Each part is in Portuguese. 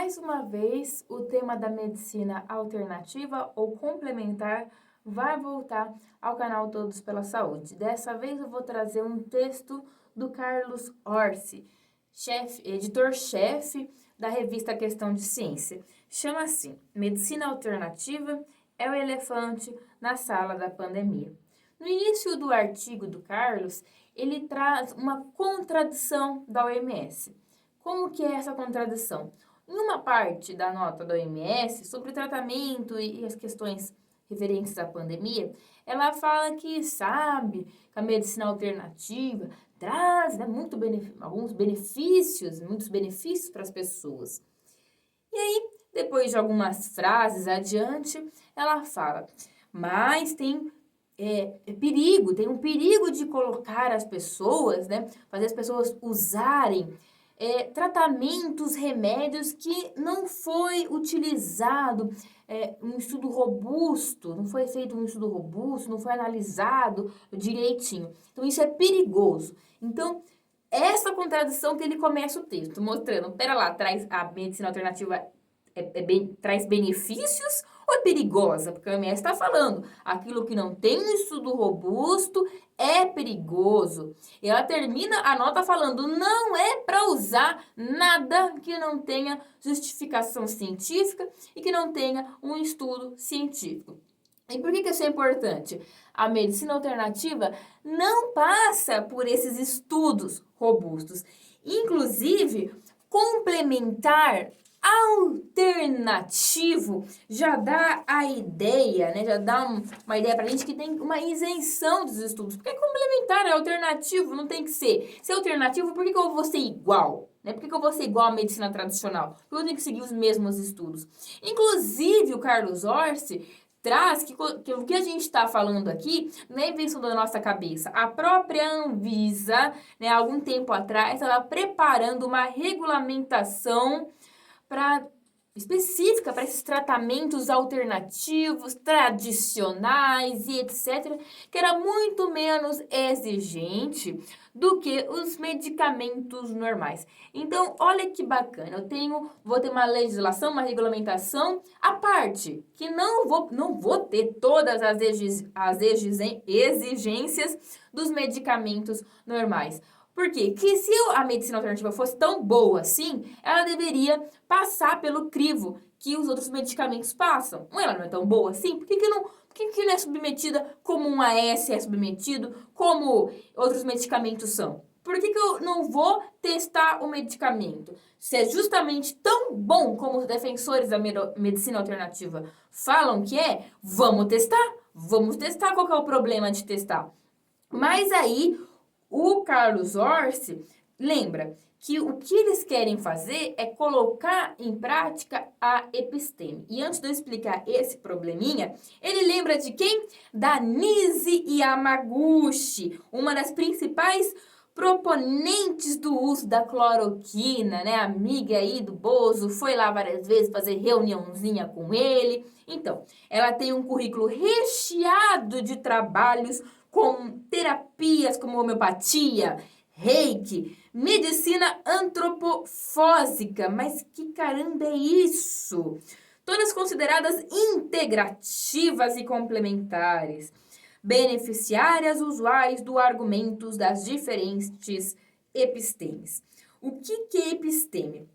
Mais uma vez, o tema da medicina alternativa ou complementar vai voltar ao canal Todos pela Saúde. Dessa vez eu vou trazer um texto do Carlos Orsi, editor-chefe da revista Questão de Ciência. Chama assim: Medicina Alternativa é o elefante na sala da pandemia. No início do artigo do Carlos, ele traz uma contradição da OMS. Como que é essa contradição? Em uma parte da nota da OMS sobre o tratamento e as questões referentes à pandemia, ela fala que sabe que a medicina alternativa traz muitos benefícios para as pessoas. E aí, depois de algumas frases adiante, ela fala, mas tem um perigo de colocar as pessoas, fazer as pessoas usarem tratamentos, remédios que não foi utilizado um estudo robusto, não foi feito um estudo robusto, não foi analisado direitinho. Então, isso é perigoso. Então, essa contradição que ele começa o texto, mostrando, pera lá, a medicina alternativa traz benefícios ou é perigosa? Porque a OMS está falando, aquilo que não tem um estudo robusto é perigoso. E ela termina a nota falando, não é para usar nada que não tenha justificação científica e que não tenha um estudo científico. E por que isso é importante? A medicina alternativa não passa por esses estudos robustos. Inclusive, complementar alternativo já dá a ideia, já dá uma ideia pra gente que tem uma isenção dos estudos. Porque é complementar, é alternativo, não tem que ser. Se é alternativo, por que eu vou ser igual? Por que eu vou ser igual à medicina tradicional? Porque eu tenho que seguir os mesmos estudos. Inclusive, o Carlos Orsi traz que o que a gente está falando aqui não é invenção da nossa cabeça. A própria Anvisa, algum tempo atrás, estava preparando uma regulamentação específica para esses tratamentos alternativos, tradicionais e etc., que era muito menos exigente do que os medicamentos normais. Então, olha que bacana, vou ter uma legislação, uma regulamentação à parte, que não vou ter todas as exigências dos medicamentos normais. Por quê? Que se a medicina alternativa fosse tão boa assim, ela deveria passar pelo crivo que os outros medicamentos passam. Ela não é tão boa assim? Por que não é submetida como um AS é submetido, como outros medicamentos são? Por que eu não vou testar o medicamento? Se é justamente tão bom como os defensores da medicina alternativa falam que é, vamos testar? Vamos testar. Qual que é o problema de testar? Mas aí, o Carlos Orsi lembra que o que eles querem fazer é colocar em prática a episteme. E antes de eu explicar esse probleminha, ele lembra de quem? Da Nise Yamaguchi, uma das principais proponentes do uso da cloroquina, amiga aí do Bozo, foi lá várias vezes fazer reuniãozinha com ele. Então, ela tem um currículo recheado de trabalhos com terapias como homeopatia, reiki, medicina antropofósica. Mas que caramba é isso? Todas consideradas integrativas e complementares, beneficiárias usuais do argumentos das diferentes epistemes. O que é episteme?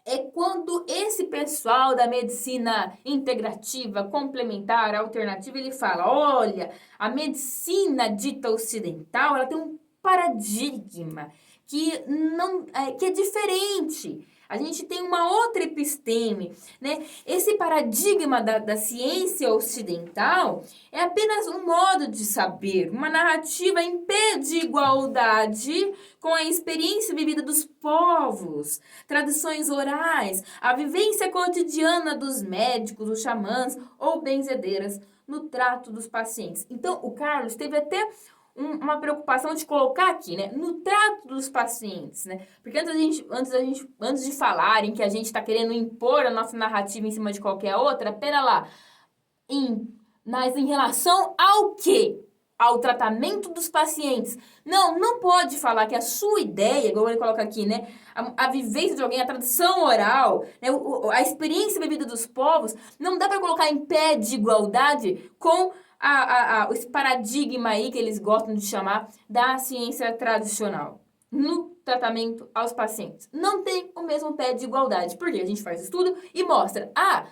É quando esse pessoal da medicina integrativa, complementar, alternativa, ele fala, olha, a medicina dita ocidental, ela tem um paradigma que é diferente. A gente tem uma outra episteme, Esse paradigma da ciência ocidental é apenas um modo de saber, uma narrativa em pé de igualdade com a experiência vivida dos povos, tradições orais, a vivência cotidiana dos médicos, dos xamãs ou benzedeiras no trato dos pacientes. Então, o Carlos teve até uma preocupação de colocar aqui, no trato dos pacientes, Porque antes de falarem que a gente está querendo impor a nossa narrativa em cima de qualquer outra, pera lá, mas em relação ao quê? ao tratamento dos pacientes. Não pode falar que a sua ideia, igual ele coloca aqui, né? A vivência de alguém, a tradição oral, né? A experiência vivida dos povos, não dá para colocar em pé de igualdade com esse paradigma aí que eles gostam de chamar da ciência tradicional no tratamento aos pacientes. Não tem o mesmo pé de igualdade, porque a gente faz estudo e mostra, a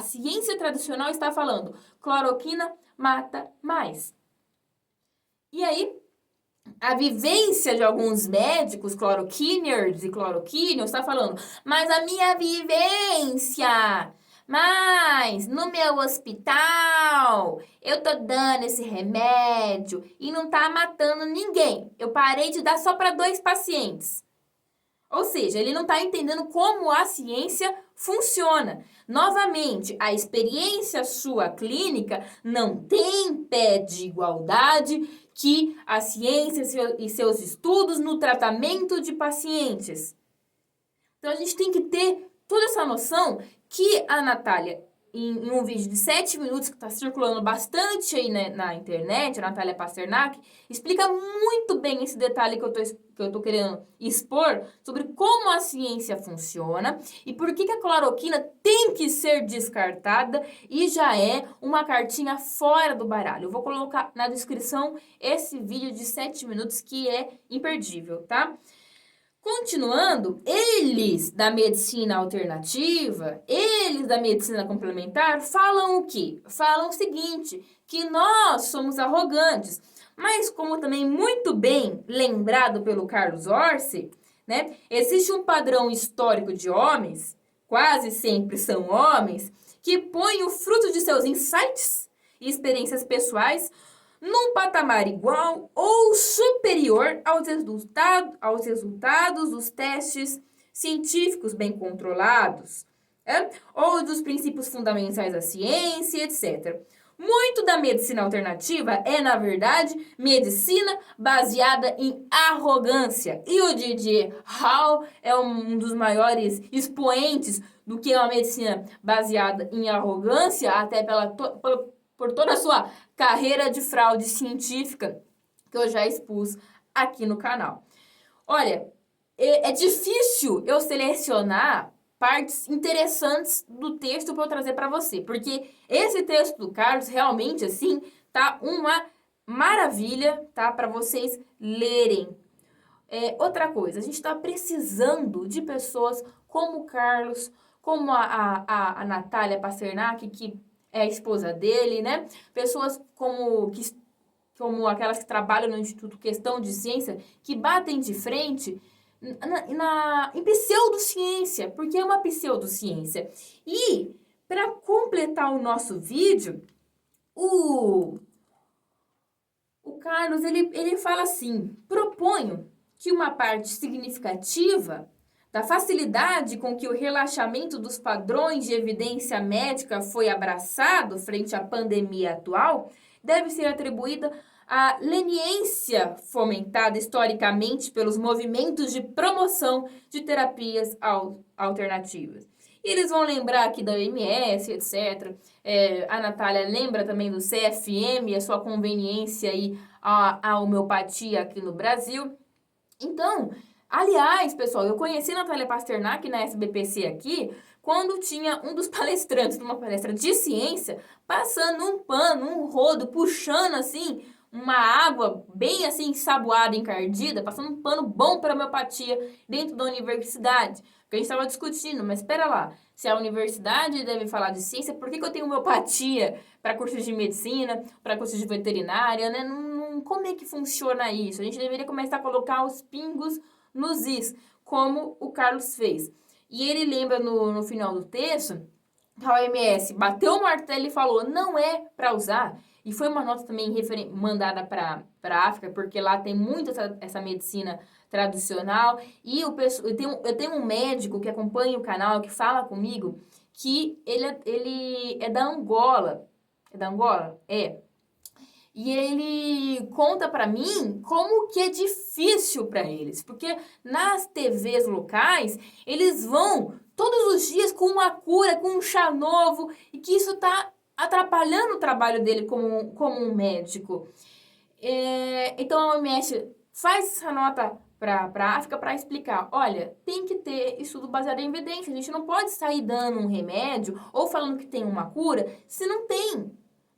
ciência tradicional está falando, cloroquina mata mais. E aí, a vivência de alguns médicos, cloroquiners e cloroquíneos, está falando, mas a minha vivência... Mas no meu hospital, eu tô dando esse remédio e não tá matando ninguém. Eu parei de dar só para 2 pacientes. Ou seja, ele não tá entendendo como a ciência funciona. Novamente, a experiência sua clínica não tem pé de igualdade que a ciência e seus estudos no tratamento de pacientes. Então, a gente tem que ter toda essa noção que a Natália, em um vídeo de 7 minutos, que está circulando bastante aí na internet, a Natália Pasternak, explica muito bem esse detalhe que eu tô querendo expor sobre como a ciência funciona e por que a cloroquina tem que ser descartada e já é uma cartinha fora do baralho. Eu vou colocar na descrição esse vídeo de 7 minutos que é imperdível, tá? Continuando, eles da medicina alternativa, eles da medicina complementar, falam o quê? Falam o seguinte, que nós somos arrogantes. Mas como também muito bem lembrado pelo Carlos Orsi, né, existe um padrão histórico de homens, quase sempre são homens, que põem o fruto de seus insights e experiências pessoais num patamar igual ou superior aos resultados dos testes científicos bem controlados, ou dos princípios fundamentais da ciência, etc. Muito da medicina alternativa é, na verdade, medicina baseada em arrogância. E o Didier Hall é um dos maiores expoentes do que é uma medicina baseada em arrogância, até por toda a sua carreira de fraude científica que eu já expus aqui no canal. Olha, é difícil eu selecionar partes interessantes do texto para eu trazer para você, porque esse texto do Carlos realmente, assim, tá uma maravilha, tá? Para vocês lerem. Outra coisa, a gente está precisando de pessoas como o Carlos, como a Natália Pasternak, que é a esposa dele, né? Pessoas como aquelas que trabalham no Instituto Questão de Ciência, que batem de frente em pseudociência, porque é uma pseudociência. E, para completar o nosso vídeo, o Carlos, ele fala assim, proponho que uma parte significativa da facilidade com que o relaxamento dos padrões de evidência médica foi abraçado frente à pandemia atual deve ser atribuída à leniência fomentada historicamente pelos movimentos de promoção de terapias alternativas. E eles vão lembrar aqui da OMS, etc. A Natália lembra também do CFM, a sua conveniência aí à homeopatia aqui no Brasil. Então, aliás, pessoal, eu conheci a Natália Pasternak na SBPC aqui, quando tinha um dos palestrantes numa palestra de ciência, passando um pano, um rodo, puxando assim, uma água bem assim ensaboada, encardida, passando um pano bom para homeopatia dentro da universidade. Porque a gente estava discutindo, mas espera lá, se a universidade deve falar de ciência, por que eu tenho homeopatia para cursos de medicina, para cursos de veterinária, né? Como é que funciona isso? A gente deveria começar a colocar os pingos nos is, como o Carlos fez. E ele lembra no final do texto que a OMS bateu o martelo e falou, não é para usar. E foi uma nota também mandada para a África, porque lá tem muito essa medicina tradicional. E eu tenho um médico que acompanha o canal, que fala comigo, que ele é da Angola. É da Angola? É. E ele conta para mim como que é difícil para eles, porque nas TVs locais, eles vão todos os dias com uma cura, com um chá novo, e que isso tá atrapalhando o trabalho dele como um médico. Então a OMS faz essa nota para a África para explicar, olha, tem que ter estudo baseado em evidência, a gente não pode sair dando um remédio ou falando que tem uma cura se não tem.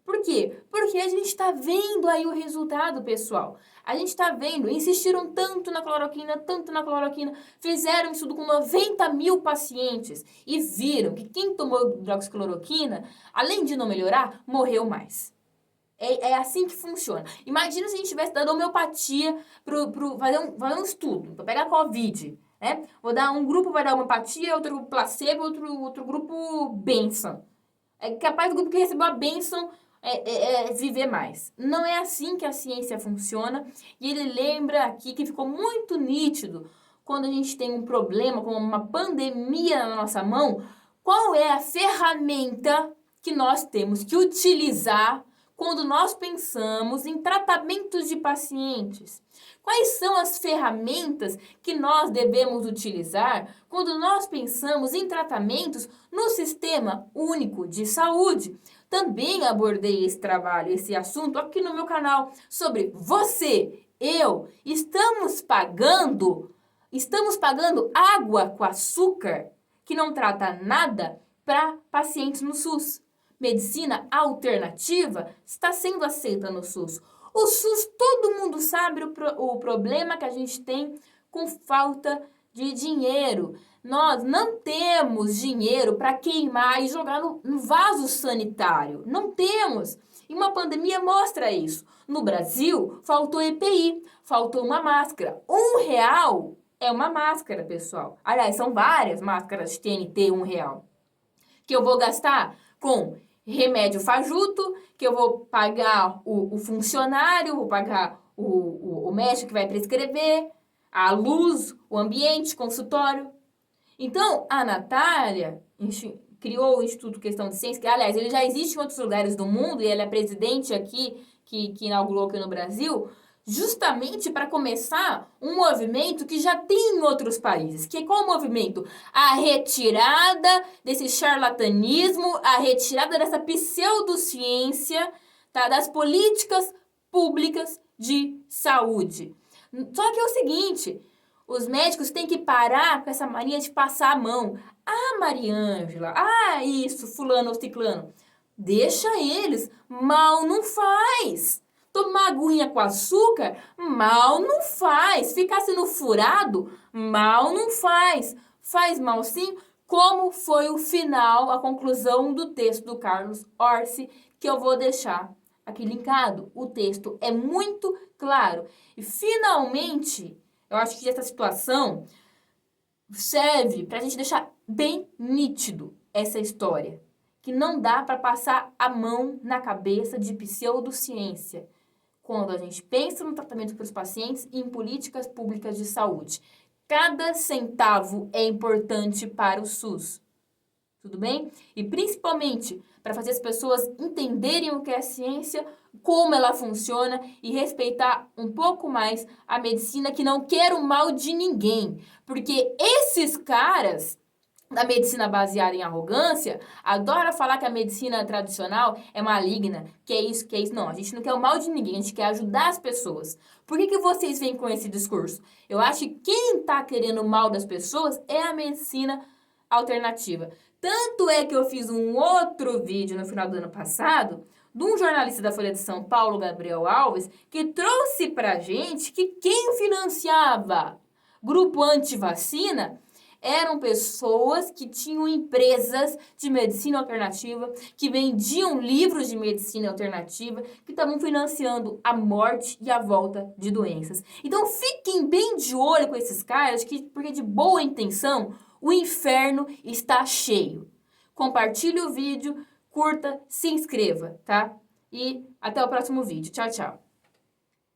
Por quê? Porque a gente está vendo aí o resultado, pessoal. A gente está vendo, insistiram tanto na cloroquina, fizeram estudo com 90 mil pacientes e viram que quem tomou hidroxicloroquina, além de não melhorar, morreu mais. É assim que funciona. Imagina se a gente tivesse dado homeopatia fazer um estudo, para pegar Covid, né? Um grupo vai dar homeopatia, outro grupo placebo, outro grupo bênção. É capaz do grupo que recebeu a bênção viver mais. Não é assim que a ciência funciona. E ele lembra aqui que ficou muito nítido quando a gente tem um problema, como uma pandemia na nossa mão, qual é a ferramenta que nós temos que utilizar quando nós pensamos em tratamentos de pacientes. Quais são as ferramentas que nós devemos utilizar quando nós pensamos em tratamentos no Sistema Único de Saúde? Também abordei esse assunto aqui no meu canal sobre você, eu, estamos pagando água com açúcar que não trata nada para pacientes no SUS. Medicina alternativa está sendo aceita no SUS. O SUS, todo mundo sabe o problema que a gente tem com falta de dinheiro. Nós não temos dinheiro para queimar e jogar no vaso sanitário. Não temos. E uma pandemia mostra isso. No Brasil, faltou EPI, faltou uma máscara. R$1 é uma máscara, pessoal. Aliás, são várias máscaras de TNT, R$1. Que eu vou gastar com remédio fajuto, que eu vou pagar o funcionário, vou pagar o médico que vai prescrever, a luz, o ambiente, consultório. Então, a Natália criou o Instituto Questão de Ciência, que, aliás, ele já existe em outros lugares do mundo, e ela é presidente aqui, que inaugurou aqui no Brasil, justamente para começar um movimento que já tem em outros países. Que qual o movimento? A retirada desse charlatanismo, a retirada dessa pseudociência, tá? Das políticas públicas de saúde. Só que é o seguinte, os médicos têm que parar com essa mania de passar a mão. Ah, Mariângela, isso, fulano ou ciclano. Deixa eles, mal não faz. Tomar aguinha com açúcar, mal não faz. Ficar sendo furado, mal não faz. Faz mal sim, como foi o final, a conclusão do texto do Carlos Orsi, que eu vou deixar aqui linkado. O texto é muito claro. E finalmente, eu acho que essa situação serve para a gente deixar bem nítido essa história. Que não dá para passar a mão na cabeça de pseudociência quando a gente pensa no tratamento para os pacientes e em políticas públicas de saúde. Cada centavo é importante para o SUS. Tudo bem? E principalmente para fazer as pessoas entenderem o que é a ciência, como ela funciona e respeitar um pouco mais a medicina que não quer o mal de ninguém. Porque esses caras da medicina baseada em arrogância, adora falar que a medicina tradicional é maligna, que é isso. Não, a gente não quer o mal de ninguém, a gente quer ajudar as pessoas. Por que vocês vêm com esse discurso? Eu acho que quem está querendo o mal das pessoas é a medicina alternativa. Tanto é que eu fiz um outro vídeo no final do ano passado, de um jornalista da Folha de São Paulo, Gabriel Alves, que trouxe pra gente que quem financiava grupo anti-vacina eram pessoas que tinham empresas de medicina alternativa, que vendiam livros de medicina alternativa, que estavam financiando a morte e a volta de doenças. Então fiquem bem de olho com esses caras, porque de boa intenção o inferno está cheio. Compartilhe o vídeo, curta, se inscreva, tá? E até o próximo vídeo. Tchau, tchau.